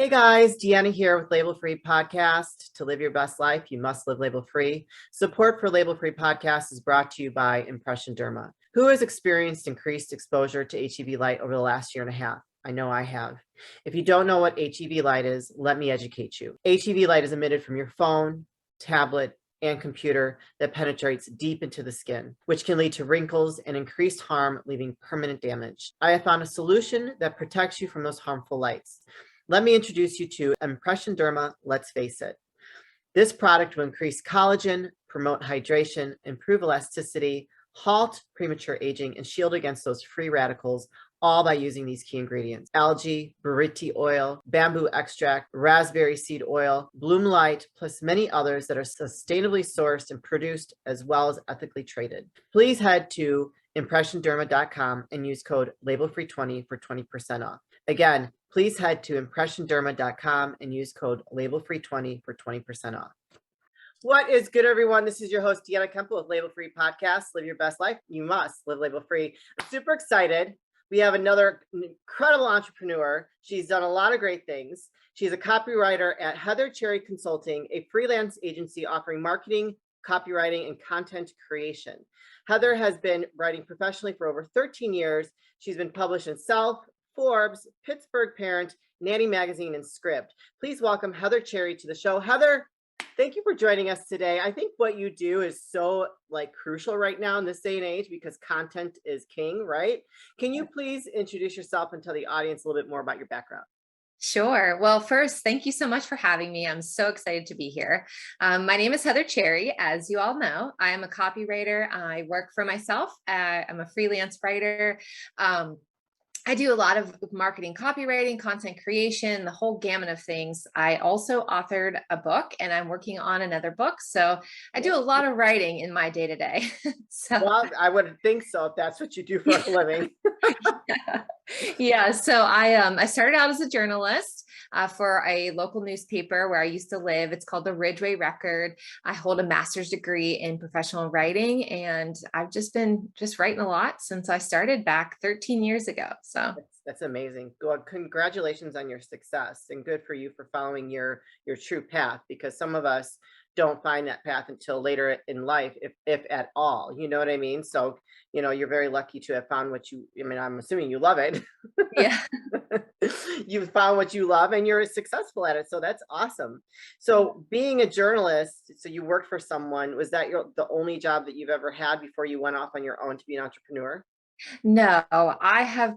Hey guys, Deanna here with Label Free Podcast. To live your best life, you must live label free. Support for Label Free Podcast is brought to you by Impression Derma, who has experienced increased exposure to HEV light over the last year and a half. I know I have. If you don't know what HEV light is, let me educate you. HEV light is emitted from your phone, tablet, and computer that penetrates deep into the skin, which can lead to wrinkles and increased harm, leaving permanent damage. I have found a solution that protects you from those harmful lights. Let me introduce you to Impression Derma Let's Face It. This product will increase collagen, promote hydration, improve elasticity, halt premature aging, and shield against those free radicals, all by using these key ingredients: algae, buriti oil, bamboo extract, raspberry seed oil, bloom light, plus many others that are sustainably sourced and produced as well as ethically traded. Please head to impressionderma.com and use code labelfree20 for 20% off. Again, please head to impressionderma.com and use code labelfree20 for 20% off. What is good, everyone? This is your host, Deanna Kuempel with Label Free Podcast. Live your best life. You must live label free. I'm super excited. We have another incredible entrepreneur. She's done a lot of great things. She's a copywriter at Heather Cherry Consulting, a freelance agency offering marketing, copywriting, and content creation. Heather has been writing professionally for over 13 years. She's been published in Self, Forbes, Pittsburgh Parent, Nanny Magazine, and Script. Please welcome Heather Cherry to the show. Heather, thank you for joining us today. I think what you do is so crucial right now in this day and age because content is king, right? Can you please introduce yourself and tell the audience a little bit more about your background? Sure. Well, first, thank you so much for having me. I'm so excited to be here. My name is Heather Cherry. As you all know, I am a copywriter. I work for myself. I'm a freelance writer. I do a lot of marketing, copywriting, content creation, the whole gamut of things. I also authored a book and I'm working on another book. So I do a lot of writing in my day to day. Well, I would think so if that's what you do for a living. Yeah. So I started out as a journalist for a local newspaper where I used to live. It's called the Ridgeway Record. I hold a master's degree in professional writing, and I've just been writing a lot since I started back 13 years ago. So that's amazing. Well, congratulations on your success, and good for you for following your true path, because some of us don't find that path until later in life, if at all. You know what I mean? So, you're very lucky to have found what I'm assuming you love it. yeah. You've found what you love and you're successful at it. So that's awesome. So being a journalist, so you worked for someone, was that the only job that you've ever had before you went off on your own to be an entrepreneur? No, I've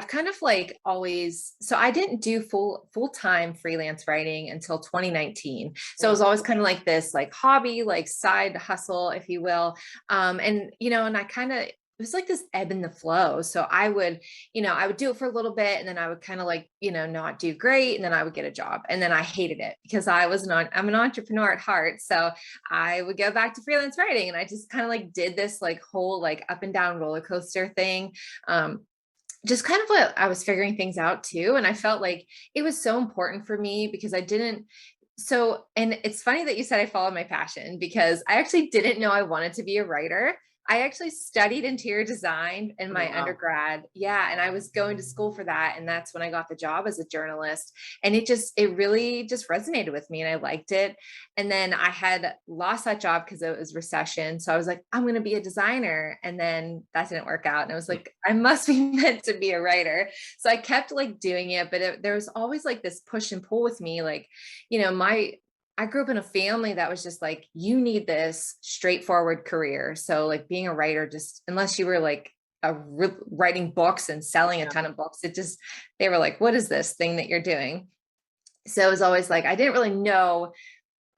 kind of always, so I didn't do full-time freelance writing until 2019. So it was always kind of like this, hobby, side hustle, if you will. And I kind of, it was like this ebb and the flow. So I would do it for a little bit and then I would kind of not do great. And then I would get a job and then I hated it because I'm an entrepreneur at heart. So I would go back to freelance writing and I just kind of did this whole up and down roller coaster thing. Just kind of what I was figuring things out too. And I felt like it was so important for me because I didn't. So, and it's funny that you said I followed my passion because I actually didn't know I wanted to be a writer. I actually studied interior design in my undergrad. Yeah. And I was going to school for that. And that's when I got the job as a journalist. And it really just resonated with me and I liked it. And then I had lost that job because it was recession. So I was like, I'm going to be a designer. And then that didn't work out. And I was like, I must be meant to be a writer. So I kept doing it, but there was always this push and pull with me. I grew up in a family that was just you need this straightforward career. So being a writer, just unless you were writing books and selling a ton of books, they were like, what is this thing that you're doing? So it was always I didn't really know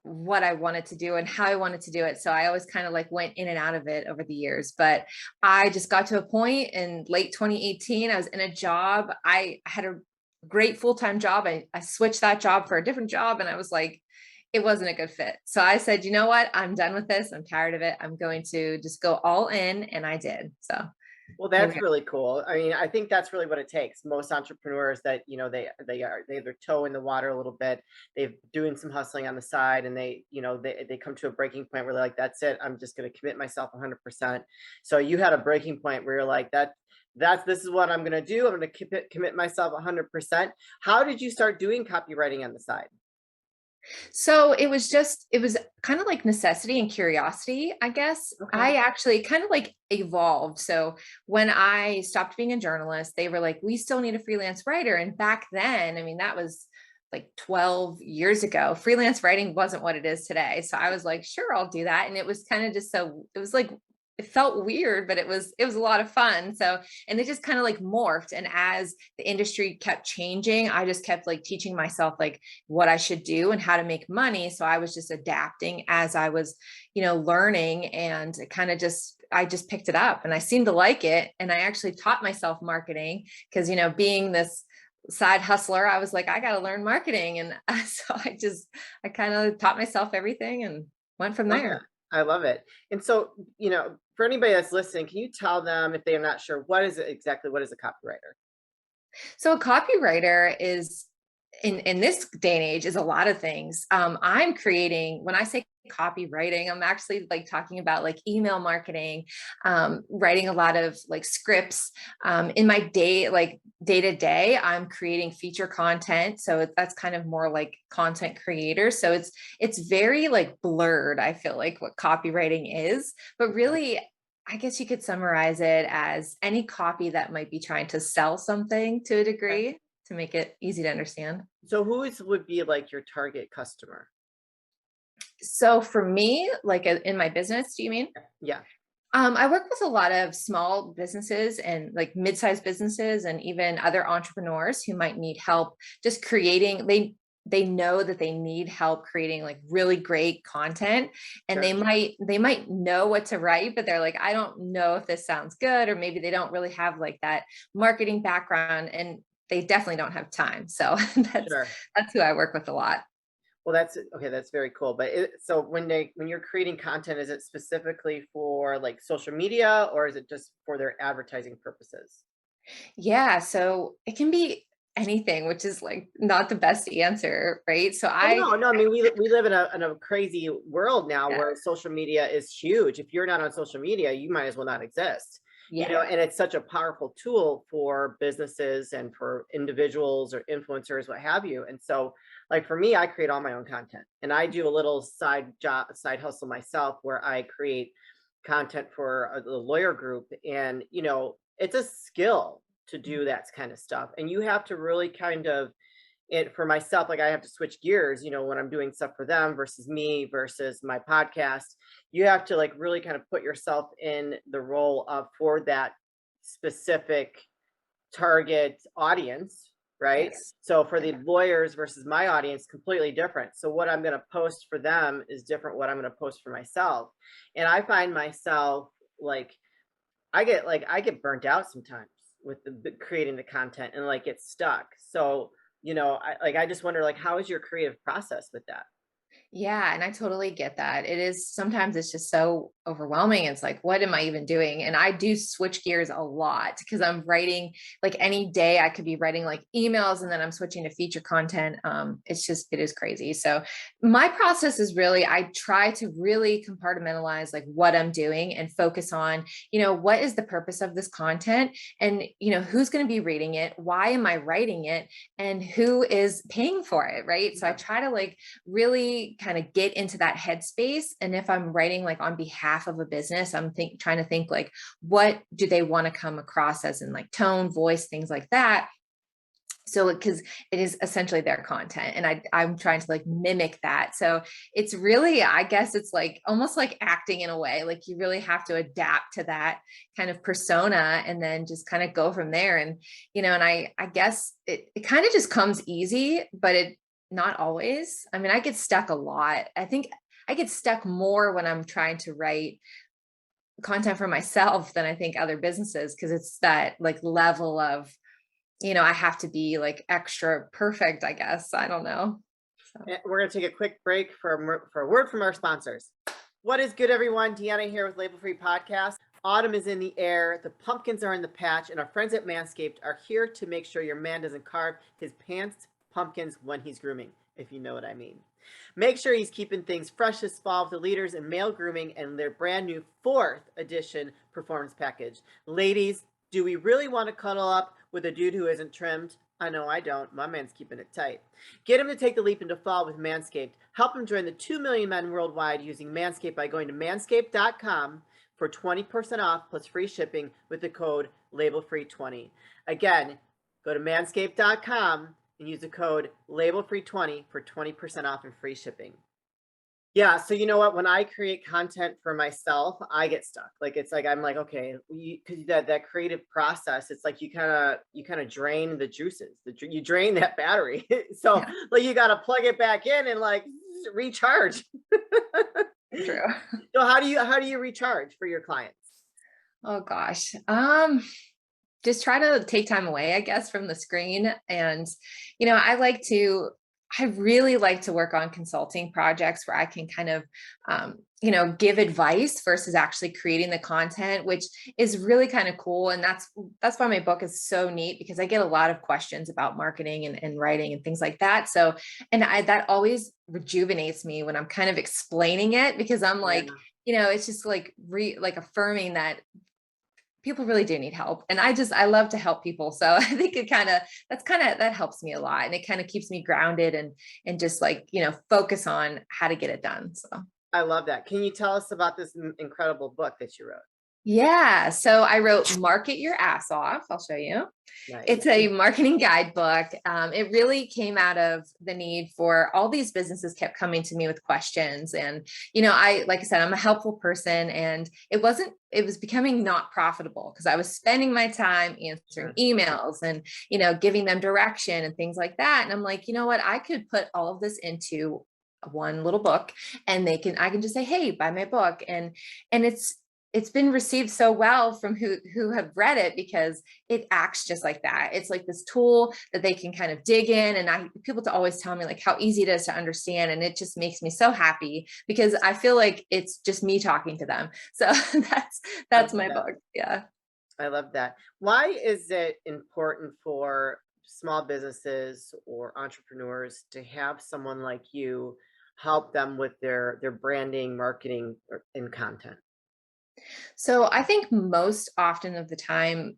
what I wanted to do and how I wanted to do it. So I always kind of went in and out of it over the years, but I just got to a point in late 2018, I was in a job. I had a great full-time job. I switched that job for a different job. And I was it wasn't a good fit. So I said, you know what? I'm done with this. I'm tired of it. I'm going to just go all in. And I did. So Well, that's really cool. I mean, I think that's really what it takes. Most entrepreneurs that, they have their toe in the water a little bit. They've doing some hustling on the side, and they come to a breaking point where they're like, that's it. I'm just going to commit myself 100%. So you had a breaking point where you're like, this is what I'm going to do. I'm going to commit myself 100%. How did you start doing copywriting on the side? So it was kind of like necessity and curiosity, I guess. Okay. I actually kind of like evolved. So when I stopped being a journalist, they were like, we still need a freelance writer. And back then, I mean, that was like 12 years ago. Freelance writing wasn't what it is today. So I was like, sure, I'll do that. And it was kind of just it was like, it felt weird, but it was a lot of fun. So, and it just kind of like morphed. And as the industry kept changing, I just kept like teaching myself like what I should do and how to make money. So I was just adapting as I was, learning, and it kind of I just picked it up and I seemed to like it. And I actually taught myself marketing because, being this side hustler, I was like, I got to learn marketing. And so I kind of taught myself everything and went from Love it. there. I love it. And so, for anybody that's listening, can you tell them if they are not sure what is a copywriter? So a copywriter is in this day and age is a lot of things. I'm creating, when I say copywriting, I'm actually like talking about like email marketing, writing a lot of like scripts. In my day to day, I'm creating feature content. So that's kind of more like content creator. So it's very like blurred, I feel like, what copywriting is, but really, I guess you could summarize it as any copy that might be trying to sell something to a Okay. degree to make it easy to understand. So would be like your target customer? So for me, like in my business, do you mean? Yeah. I work with a lot of small businesses and like mid-sized businesses and even other entrepreneurs who might need help just creating. They know that they need help creating like really great content, and Sure. they might know what to write, but they're like, I don't know if this sounds good, or maybe they don't really have like that marketing background, and they definitely don't have time. So Sure. that's who I work with a lot. Well, that's okay. That's very cool. But so when you're creating content, is it specifically for like social media, or is it just for their advertising purposes? Yeah, so it can be anything, which is like not the best answer, right? So Oh, I, no, no. I mean, we live in a crazy world now yeah, where social media is huge. If you're not on social media, you might as well not exist. yeah, And it's such a powerful tool for businesses and for individuals or influencers, what have you. And so, like for me, I create all my own content, and I do a little side hustle myself where I create content for the lawyer group, and it's a skill to do that kind of stuff, and you have to really kind of it for myself, like I have to switch gears, when I'm doing stuff for them versus me versus my podcast. You have to like really kind of put yourself in the role of for that specific target audience, right? yes, So for the yeah, lawyers versus my audience, completely different. So what I'm going to post for them is different what I'm going to post for myself. And I find myself like I get burnt out sometimes with creating the content and like get stuck. So, I just wonder like how is your creative process with that? yeah. And I totally get that. It is sometimes it's just so overwhelming. It's like, what am I even doing? And I do switch gears a lot because I'm writing like any day I could be writing like emails and then I'm switching to feature content. It is crazy. So my process is really, I try to really compartmentalize like what I'm doing and focus on, what is the purpose of this content, and, who's going to be reading it? Why am I writing it? And who is paying for it? Right. So I Yeah. try to like really kind of get into that headspace. And if I'm writing like on behalf of a business, I'm trying to think like, what do they want to come across as in like tone, voice, things like that. So because it is essentially their content, and I'm trying to like mimic that. So it's really, I guess it's like almost like acting in a way, like you really have to adapt to that kind of persona and then just kind of go from there. And, and I guess it kind of just comes easy, but it not always. I mean, I get stuck a lot. I think I get stuck more when I'm trying to write content for myself than I think other businesses, because it's that like level of, I have to be like extra perfect, I guess. I don't know. So. We're going to take a quick break for a word from our sponsors. What is good, everyone? Deanna here with Label Free Podcast. Autumn is in the air, the pumpkins are in the patch, and our friends at Manscaped are here to make sure your man doesn't carve his pants pumpkins when he's grooming, if you know what I mean. Make sure he's keeping things fresh this fall with the leaders in male grooming and their brand new 4th edition performance package. Ladies, do we really want to cuddle up with a dude who isn't trimmed? I know I don't. My man's keeping it tight. Get him to take the leap into fall with Manscaped. Help him join the 2 million men worldwide using Manscaped by going to manscaped.com for 20% off plus free shipping with the code labelfree20. Again, go to manscaped.com and use the code labelfree20 for 20% off and free shipping. Yeah, so you know what? When I create content for myself, I get stuck. Like it's like I'm like, okay, because that creative process, it's like you kind of drain the juices. You drain that battery. So Yeah. like you got to plug it back in and like recharge. True. So how do you recharge for your clients? Oh gosh. Just try to take time away, I guess, from the screen. And, I really like to work on consulting projects where I can kind of, give advice versus actually creating the content, which is really kind of cool. And that's why my book is so neat, because I get a lot of questions about marketing and writing and things like that. So, that always rejuvenates me when I'm kind of explaining it, because I'm like, it's just like affirming that people really do need help. And I love to help people. So I think that helps me a lot. And it kind of keeps me grounded and just like, focus on how to get it done. So I love that. Can you tell us about this incredible book that you wrote? yeah. So I wrote Market Your Ass Off. I'll show you. Nice. It's a marketing guidebook. It really came out of the need for all these businesses kept coming to me with questions. And, like I said, I'm a helpful person, and it was becoming not profitable because I was spending my time answering emails and, giving them direction and things like that. And I'm like, you know what, I could put all of this into one little book, and I can just say, hey, buy my book. And it's been received so well from who have read it, because it acts just like that. It's like this tool that they can kind of dig in. And people to always tell me like how easy it is to understand. And it just makes me so happy, because I feel like it's just me talking to them. So that's my book. Yeah. I love that. Why is it important for small businesses or entrepreneurs to have someone like you help them with their branding, marketing, and content? So I think most often of the time,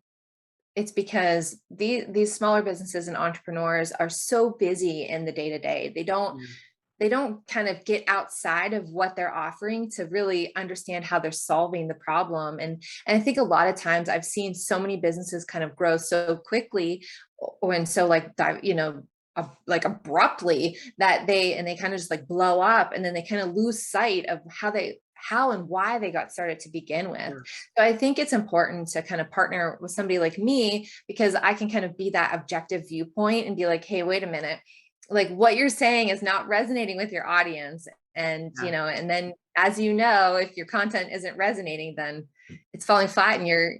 it's because these smaller businesses and entrepreneurs are so busy in the day to day. They don't kind of get outside of what they're offering to really understand how they're solving the problem. And I think a lot of times I've seen so many businesses kind of grow so quickly, and so like abruptly, that they kind of just like blow up, and then they kind of lose sight of how and why they got started to begin with. Sure. So I think it's important to kind of partner with somebody like me, because I can kind of be that objective viewpoint and be like, hey, wait a minute, like what you're saying is not resonating with your audience. And, and then, as if your content isn't resonating, then it's falling flat and you're,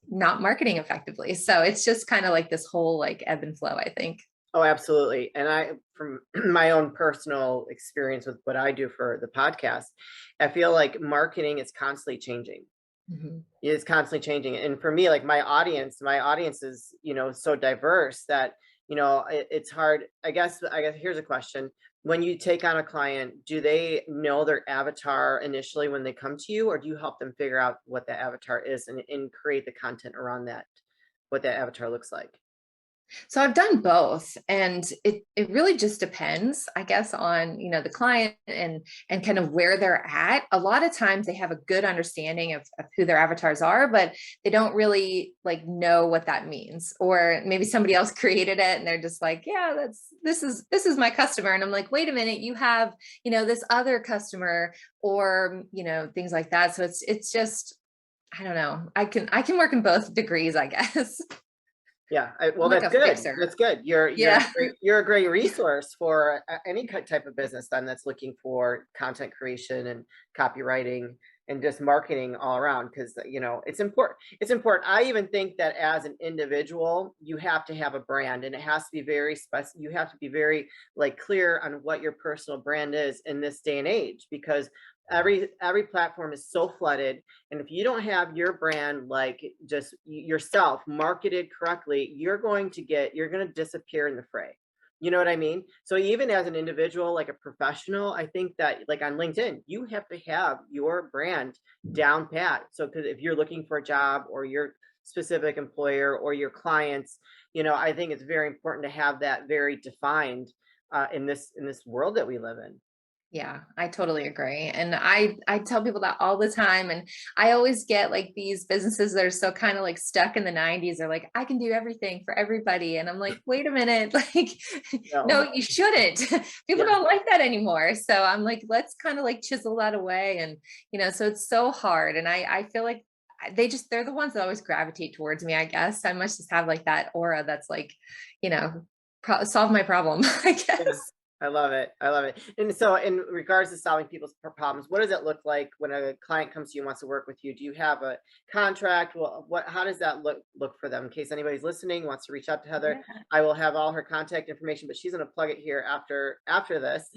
not marketing effectively. So it's just kind of like this whole like ebb and flow, I think. Oh, absolutely. And from my own personal experience with what I do for the podcast, I feel like marketing is constantly changing. Mm-hmm. It's constantly changing. And for me, like my audience is, so diverse that, it's hard. I guess here's a question. When you take on a client, do they know their avatar initially when they come to you, or do you help them figure out what the avatar is and create the content around that, what that avatar looks like? So I've done both, and it really just depends, I guess, on, the client and kind of where they're at. A lot of times they have a good understanding of who their avatars are, but they don't really like know what that means. Or maybe somebody else created it and they're just like, yeah, this is my customer. And I'm like, wait a minute, you have, this other customer, or, things like that. So it's just, I don't know. I can work in both degrees, I guess. Yeah, well, Like that's a good. fixer. That's good. You're Yeah. you're a great resource for any type of business then that's looking for content creation and copywriting and just marketing all around, because it's important. It's important. I even think that as an individual, you have to have a brand, and it has to be very special. You have to be very like clear on what your personal brand is in this day and age, because Every platform is so flooded, and if you don't have your brand, like just yourself, marketed correctly, you're going to disappear in the fray. You know what I mean? So even as an individual, like a professional, I think that like on LinkedIn, you have to have your brand down pat. So because if you're looking for a job, or your specific employer, or your clients, I think it's very important to have that very defined, in this world that we live in. Yeah, I totally agree. And I tell people that all the time. And I always get like these businesses that are so kind of like stuck in the 90s. They're like, I can do everything for everybody. And I'm like, wait a minute, like, No. no, you shouldn't. People Yeah. don't like that anymore. So I'm like, let's kind of like chisel that away. And, so it's so hard. And I feel like they're the ones that always gravitate towards me, I guess. I must just have like that aura that's like, you know, solve my problem, I Yeah. guess. I love it. I love it. And so, in regards to solving people's problems, what does it look like when a client comes to you and wants to work with you? Do you have a contract? Well, how does that look for them? In case anybody's listening, wants to reach out to Heather, Yeah. I will have all her contact information, but she's going to plug it here after this.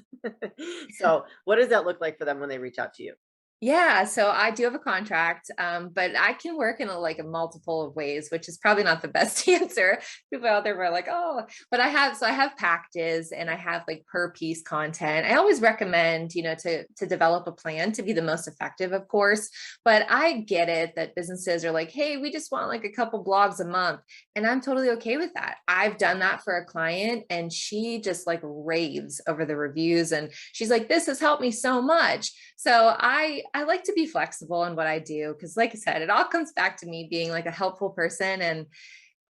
So, what does that look like for them when they reach out to you? Yeah, so I do have a contract, but I can work in a multiple of ways, which is probably not the best answer. People out there are like, oh, but I have packages and I have like per piece content. I always recommend, to develop a plan to be the most effective, of course. But I get it that businesses are like, hey, we just want like a couple blogs a month. And I'm totally okay with that. I've done that for a client and she just like raves over the reviews. And she's like, this has helped me so much. So I like to be flexible in what I do because, like I said, it all comes back to me being like a helpful person. And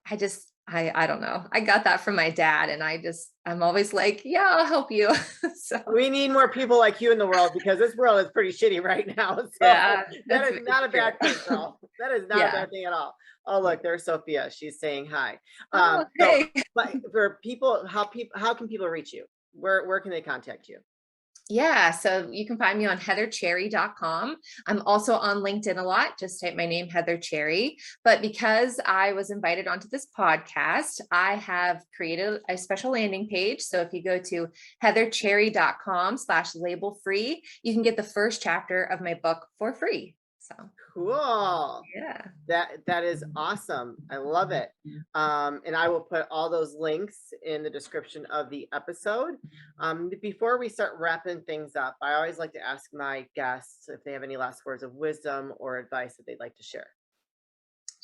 I don't know. I got that from my dad, and I'm always like, yeah, I'll help you. So We need more people like you in the world, because this world is pretty shitty right now. So yeah, that that's is not a true. bad thing, girl. That is not a Yeah. bad thing at all. Oh, look, there's Sophia. She's saying hi. Oh, So, okay. but for people, how can people reach you? Where can they contact you? Yeah, so you can find me on heathercherry.com. I'm also on LinkedIn a lot. Just type my name, Heather Cherry. But because I was invited onto this podcast, I have created a special landing page. So if you go to heathercherry.com/label free, you can get the first chapter of my book for free. So Cool. yeah. That is awesome. I love it. And I will put all those links in the description of the episode. Before we start wrapping things up, I always like to ask my guests if they have any last words of wisdom or advice that they'd like to share.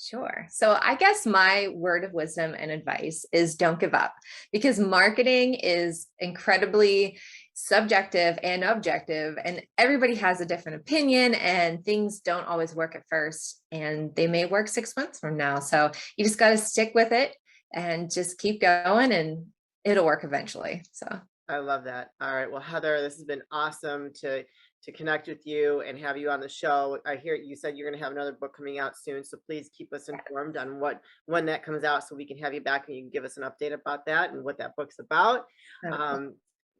Sure. So I guess my word of wisdom and advice is don't give up, because marketing is incredibly subjective and objective, and everybody has a different opinion and things don't always work at first, and they may work 6 months from now. So you just got to stick with it and just keep going and it'll work eventually. So I love that. All right. Well, Heather, this has been awesome to connect with you and have you on the show. I hear you said you're going to have another book coming out soon, so please keep us informed on when that comes out, so we can have you back and you can give us an update about that and what that book's about.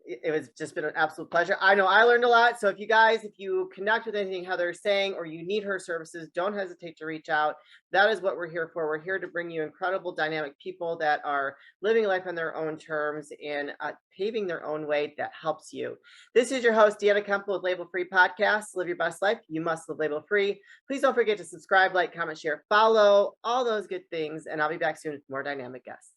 It was just been an absolute pleasure. I know I learned a lot. So if you connect with anything Heather is saying, or you need her services, don't hesitate to reach out. That is what we're here for. We're here to bring you incredible, dynamic people that are living life on their own terms and paving their own way that helps you. This is your host, Deanna Kuempel with Label Free Podcast. Live your best life. You must live label free. Please don't forget to subscribe, like, comment, share, follow, all those good things. And I'll be back soon with more dynamic guests.